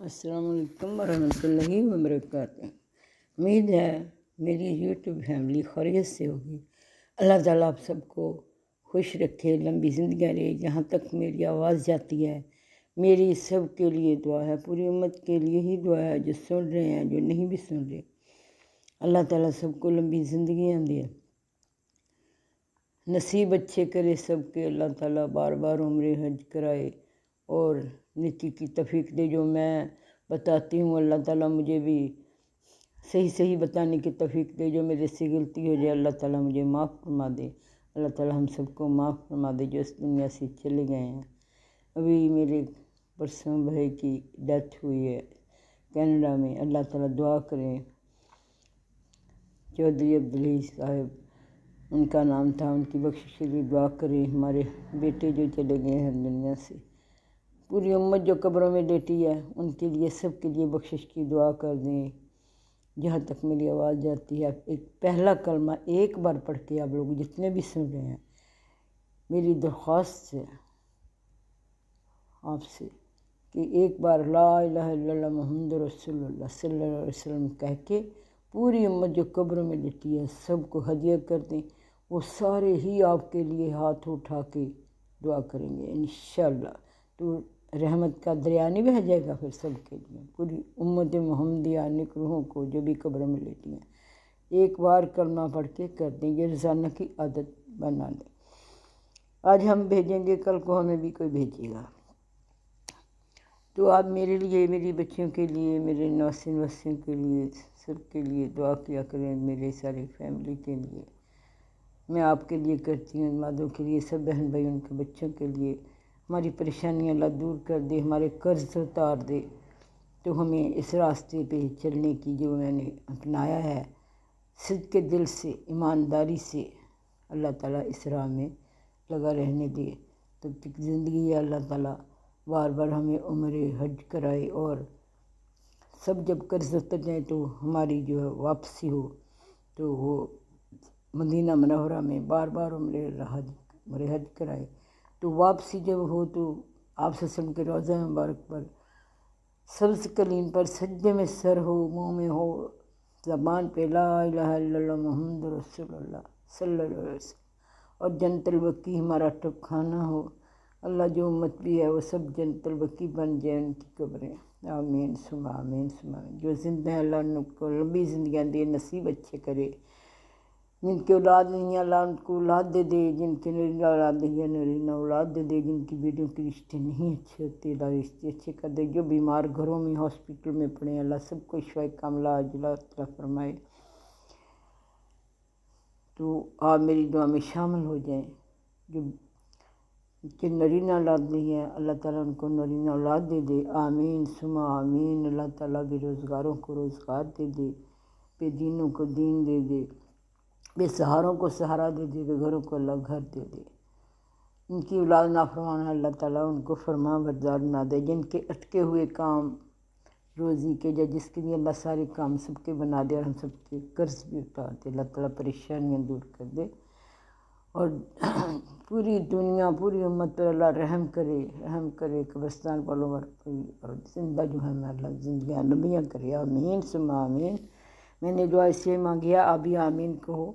अस्सलाम वालेकुम वरहमतुल्लाहि वबरकातुहू। उम्मीद है मेरी यूट्यूब फैमिली खैरियत से होगी। अल्लाह ताला आप सबको खुश रखे, लंबी ज़िंदगी रहे। जहाँ तक मेरी आवाज़ जाती है मेरी सब के लिए दुआ है, पूरी उम्मत के लिए ही दुआ है, जो सुन रहे हैं जो नहीं भी सुन रहे। अल्लाह ताला सबको लंबी ज़िंदगियाँ दे, नसीब अच्छे करे सबके। अल्लाह ताला बार बार उम्र हज कराए और नेकी की तौफीक दे। जो मैं बताती हूँ अल्लाह ताला मुझे भी सही सही बताने की तौफीक दे। जो मेरे से गलती हो जाए अल्लाह ताला मुझे माफ़ फरमा दे। अल्लाह ताला हम सबको माफ़ फरमा दे जो इस दुनिया से चले गए हैं। अभी मेरे परसों भाई की डेथ हुई है कनाडा में। अल्लाह ताला दुआ करें। चौधरी अब्दुल साहब उनका नाम था, उनकी बख्शिश के लिए दुआ करें। हमारे बेटे जो चले गए हैं दुनिया से, पूरी उम्मत जो कब्रों में लेटी है उनके लिए सब के लिए बख्शिश की दुआ कर दें। जहाँ तक मेरी आवाज़ जाती है एक पहला कलमा एक बार पढ़ के आप लोग जितने भी सुन रहे हैं, मेरी दरख्वास्त है आपसे कि एक बार ला इलाहा इल्लल्लाह मुहम्मद रसूलुल्लाह सल्लल्लाहु अलैहि वसल्लम कह के पूरी उम्मत जो कब्रों में लेटी है सबको हदिया कर दें। वो सारे ही आपके लिए हाथ उठा के दुआ करेंगे इंशाअल्लाह। तो रहमत का दरिया नहीं बह जाएगा फिर सबके लिए, पूरी उम्मत मोहम्मदिया नेक रूहों को जो भी कब्रों में लेटी हैं एक बार कलमा पढ़ के कर दें। ये रोज़ाना की आदत बना लें। आज हम भेजेंगे, कल को हमें भी कोई भेजेगा। तो आप मेरे लिए, मेरी बच्चियों के लिए, मेरे नवासिन वसियों के लिए, सबके लिए दुआ किया करें। मेरे सारी फैमिली के लिए मैं आपके लिए करती हूँ, मादों के लिए, सब बहन भाई उनके बच्चों के लिए। हमारी परेशानियाँ अल्लाह दूर कर दे, हमारे कर्ज उतार दे। तो हमें इस रास्ते पे चलने की जो मैंने अपनाया है सिद्क़ के दिल से, ईमानदारी से, अल्लाह ताला इस राह में लगा रहने दे। तब तक ज़िंदगी है अल्लाह ताला बार बार हमें उम्र हज कराए और सब जब कर्ज उतर जाए तो हमारी जो है वापसी हो, तो वो मदीना मनव्वरा में बार बार उम्र हज कराए। तो वापसी जब हो तो आप सल्लम के रोज़ा मुबारक पर सब्ज़ कलीन पर सज्जे में सर हो, मुँह में हो, ज़बान पे ला इलाहा इल्लल्लाह मुहम्मद रसूलुल्लाह सल्लल्लाहु अलैहि वसल्लम और जन्नतुल बकी हमारा टब खाना हो। अल्लाह जो उम्मत भी है वो सब जन्नतुल बकी बन जाए उनकी कब्रें। आमीन सुमा आमीन सुमा। जो जिंदा है अल्लाह उनको लंबी ज़िंदगियाँ दे, नसीब अच्छे करे। जिनकी औलाद नहीं है अल्लाह उनको औलाद दे दे, जिनकी नरीना औलाद नहीं है नरीना औलाद दे दे, जिनकी बेटियों के रिश्ते नहीं अच्छे होते अल्लाह रिश्ते अच्छे कर दे। जो बीमार घरों में हॉस्पिटल में पड़े अल्लाह सबको शिफाए कामिला अजला फरमाए। तो आप मेरी दुआ में शामिल हो जाएं। जो कि नरीना औलाद नहीं है अल्लाह ताला उनको नरीना औलाद दे दे। आमीन सुमा आमीन। अल्लाह ताला बेरोज़गारों को रोज़गार दे दे, बेदीनों को दीन दे दे, बेसहारों को सहारा दे दे, बेघरों को अल्लाह घर दे दे। उनकी औलाद नाफरमान अल्लाह ताला उनको फरमा बरदार बना दे। जिनके अटके हुए काम रोज़ी के या जिसके लिए अल्लाह सारे काम सबके बना दे और हम सबके कर्ज भी उतार दे। अल्लाह ताला परेशानियाँ दूर कर दे और पूरी दुनिया पूरी उम्मत पर अल्लाह रहम करे। कब्रिस्तान वालों और जिंदा जो है अल्लाह ज़िंदगियाँ लंबियाँ करे। आमीन सुमा आमीन। मैंने दुआ इसलिए मांगी है, आप भी आमीन कहो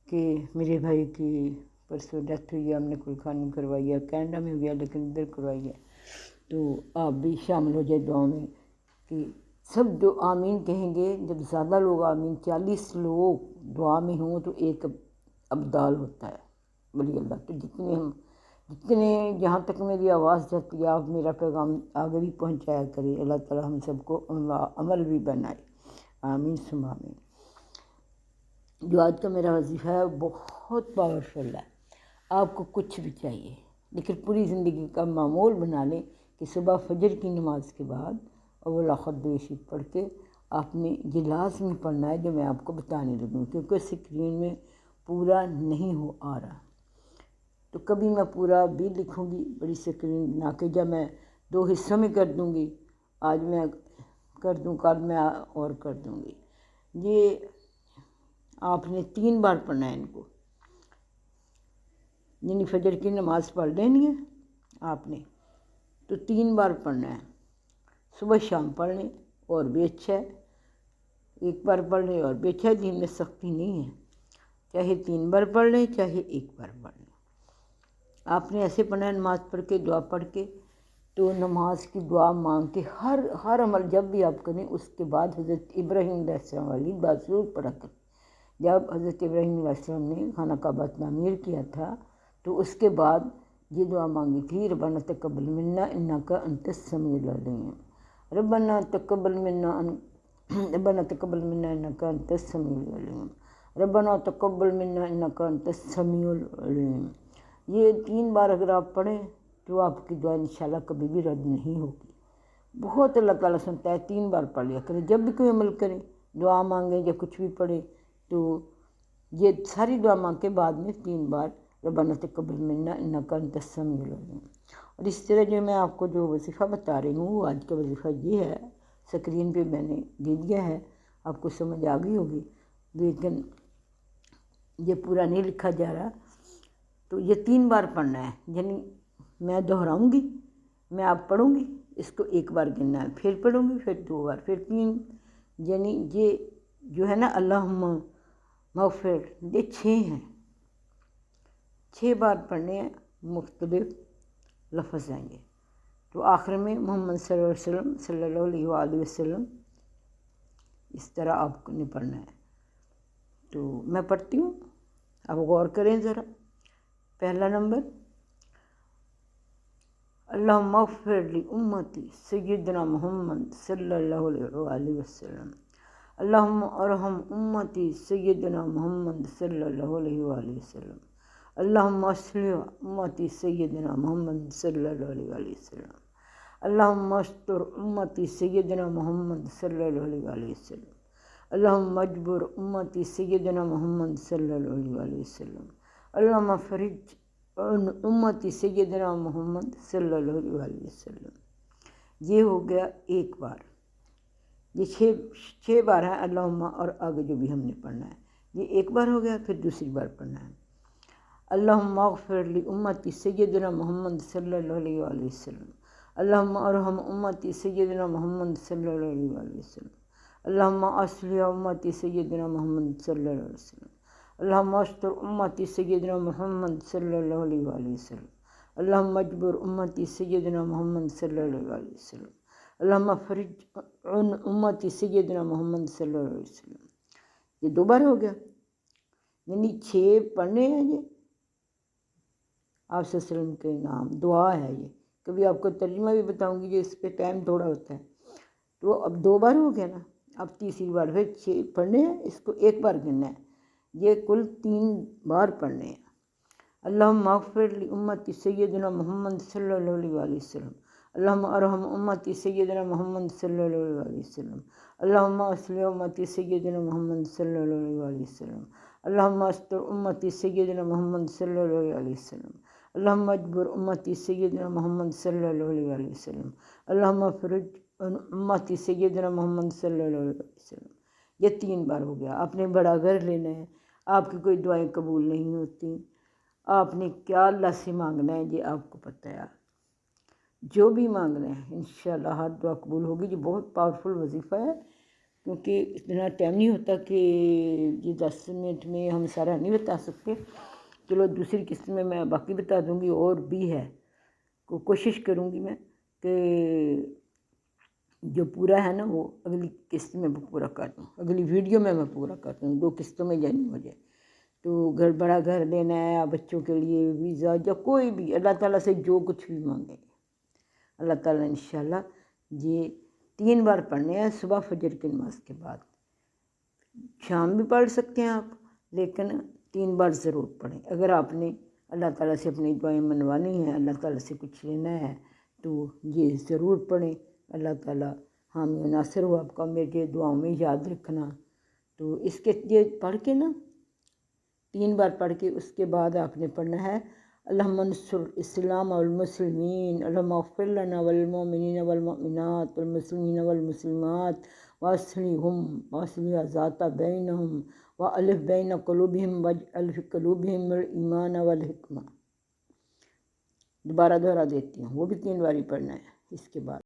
कि मेरे भाई की परसों डेथ हुई है, हमने कुल खानी करवाई है, कनाडा में हुई है लेकिन इधर करवाई है। तो आप भी शामिल हो जाए दुआ में कि सब जो आमीन कहेंगे। जब ज़्यादा लोग आमीन 40 लोग दुआ में हों तो एक अब्दाल होता है वली अल्लाह। तो जितने जहाँ तक मेरी आवाज़ जाती है आप मेरा पैगाम आगे भी पहुँचाया करें। अल्लाह ताला हम सबको अमल भी बनाए। आमीन सुमा आमीन। जो आज का मेरा वजीफ़ा है बहुत पावरफुल है। आपको कुछ भी चाहिए लेकिन पूरी ज़िंदगी का मामूल बना लें कि सुबह फजर की नमाज के बाद अव्वल आखिर दुआ शरीफ पढ़ के आपने ये लाज़मी पढ़ना है जो मैं आपको बताने लगूँ, क्योंकि स्क्रीन में पूरा नहीं हो आ रहा। तो कभी मैं पूरा भी लिखूँगी बड़ी स्क्रीन बना के, जब मैं 2 हिस्सों में कर दूँगी, आज मैं कर दूँ कल मैं और कर दूँगी। ये आपने 3 बार पढ़ना है इनको, यानी फजर की नमाज़ पढ़ लेनी है आपने तो 3 बार पढ़ना है। صبح شام پڑھ لیں اور بھی اچھا ہے، ایک بار پڑھ لیں اور بھی اچھا ہے، دین میں سختی نہیں ہے، چاہے 3 بار پڑھ لیں چاہے 1 بار پڑھ لیں۔ آپ نے ایسے پڑھنا ہے نماز پڑھ کے، دعا پڑھ کے، تو نماز کی دعا مانگ کے ہر عمل جب بھی آپ کریں اس کے بعد حضرت ابراہیم علیہ السلام والی بات ضرور پڑھا کریں۔ جب حضرت ابراہیم علیہ السلام نے خانہ کعبہ تعمیر کیا تھا تو اس کے بعد یہ دعا مانگی تھی، ربنا تقبل منا انک انت السمیع العلیم، ربنا تقبل منا انک انت السمیع العلیم، ربنا تقبل منا انک انت السمیع العلیم۔ یہ 3 بار اگر آپ پڑھیں تو آپ کی دعا انشاءاللہ کبھی بھی رد نہیں ہوگی۔ بہت اللہ تعالیٰ سنتا ہے، 3 بار پڑھ لیا کریں، جب بھی کوئی عمل کریں، دعا مانگیں یا کچھ بھی پڑھیں تو یہ ساری دعا مانگ کے بعد میں 3 بار ربنا تقبل منا انک انت السمیع العلیم۔ اور اس طرح جو میں آپ کو جو وظیفہ بتا رہی ہوں وہ آج کا وظیفہ یہ ہے، اسکرین پہ میں نے دے دیا ہے، آپ کو سمجھ آ گئی ہوگی، لیکن یہ پورا نہیں لکھا جا رہا۔ تو یہ 3 بار پڑھنا ہے، یعنی میں دہراؤں گی، میں آپ پڑھوں گی، اس کو 1 بار گننا ہے، پھر پڑھوں گی، پھر 2 بار، پھر 3، یعنی یہ جو ہے نا اللہم مغفر، یہ 6 ہیں، 6 بار پڑھنے ہیں، مختلف لفظ آئیں گے۔ تو آخر میں محمد صلی اللہ علیہ وآلہ وسلم، اس طرح آپ نے پڑھنا ہے۔ تو میں پڑھتی ہوں، اب غور کریں ذرا۔ پہلا نمبر، اللہم اغفر لی امتی سیدنا محمد صلی اللہ علیہ وآلہ وسلم، اللہم ارحم امتی سیدنا محمد صلی اللہ علیہ وآلہ وسلم، اللہم اصلح امتی سیدنا محمد صلی اللہ علیہ وآلہ وسلم، اللہم استر امتی سیدنا محمد صلی اللہ علیہ وآلہ وسلم، اللہم اجبر امتی سیدنا محمد صلی اللہ علیہ وآلہ وسلم، اللہم فرج عن امتی سیدنا محمد صلی اللہ علیہ وآلہ وسلم۔ یہ ہو گیا 1 بار، یہ 6 بار ہے اللہم، اور آگے جو بھی ہم نے پڑھنا ہے یہ 1 بار ہو گیا، پھر دوسری بار پڑھنا ہے اللہم اغفر لی امتی سیدنا محمد صلی اللہ علیہ وآلہ وسلم، اللہم ارحم امتی سیدنا محمد صلی اللہ علیہ وآلہ وسلم، اللہم اصلح امتی سیدنا محمد صلی اللہ علیہ وسلم، اللہم استر امتی سیدنا محمد صلی اللہ علیہ وآلہ وسلم، اللہم اجبر امتی سیدنا محمد صلی اللہ علیہ وسلم، اللہم فرج عن امتی سیدنا محمد صلی اللہ علیہ وسلم۔ یہ 2 بار ہو گیا، یعنی 6 پڑھنے ہیں، یہ آپ صلی اللہ علیہ وسلم کے نام دعا ہے، یہ کبھی آپ کو ترجمہ بھی بتاؤں گی، جو اس پہ ٹائم تھوڑا ہوتا ہے۔ تو اب 2 بار ہو گیا نا، اب تیسری بار پھر 6 پڑھنے ہیں، اس کو 1 بار گننا ہے، یہ کل 3 بار پڑھنے ہیں۔ اللہم اغفر لی امتی سیدنا محمد صلی اللہ علیہ وآلہ وسلم، اللہم ارحم امتی سیدنا محمد صلی اللہ علیہ وآلہ وسلم، اللہم اصلح امتی سیدنا محمد صلی اللہ علیہ وآلہ وسلم، اللہم استر امتی سیدنا محمد صلی اللہ علیہ وآلہ وسلم، اللہم اجبر امتی سیدنا محمد صلی اللہ علیہ وآلہ وسلم، اللہم فرج عن امتی سیدنا محمد صلی اللہ علیہ وسلم۔ یہ 3 بار ہو گیا۔ آپ نے بڑا گھر لینا ہے، آپ کی کوئی دعائیں قبول نہیں ہوتی، آپ نے کیا اللہ سے مانگنا ہے یہ آپ کو پتہ ہے، جو بھی مانگنا ہے انشاءاللہ ہر دعا قبول ہوگی۔ یہ بہت پاورفل وظیفہ ہے، کیونکہ اتنا ٹائم نہیں ہوتا کہ یہ 10 منٹ میں ہم سارا نہیں بتا سکتے۔ چلو دوسری قسط میں باقی بتا دوں گی، اور بھی ہے، کوشش کروں گی میں کہ جو پورا ہے نا وہ اگلی قسط میں پورا کر دوں، اگلی ویڈیو میں پورا کر دوں، 2 قسطوں میں جانی ہو جائے۔ تو بڑا گھر لینا ہے، بچوں کے لیے ویزا، یا کوئی بھی اللہ تعالیٰ سے جو کچھ بھی مانگیں گے اللہ تعالیٰ انشاءاللہ یہ 3 بار پڑھنے ہیں، صبح فجر کی نماز کے بعد، شام بھی پڑھ سکتے ہیں آپ، لیکن 3 بار ضرور پڑھیں۔ اگر آپ نے اللہ تعالیٰ سے اپنی دعائیں منوانی ہیں، اللہ تعالیٰ سے کچھ لینا ہے تو یہ ضرور پڑھیں۔ اللہ تعالیٰ حامی و ناصر ہو آپ کا، میرے دعاؤں میں یاد رکھنا۔ تو اس کے یہ پڑھ کے نا 3 بار پڑھ کے اس کے بعد آپ نے پڑھنا ہے اللہم انصر اسلام والمسلمین، اللہم اغفر لنا والمؤمنین والمؤمنات والمسلمین والمسلمات واصلح ذات بینہم والف بین قلوبہم واجعل فی قلوبہم الایمان والحکمہ۔ دوبارہ دہرا دیتی ہوں، وہ بھی 3 بار ہی پڑھنا ہے اس کے بعد۔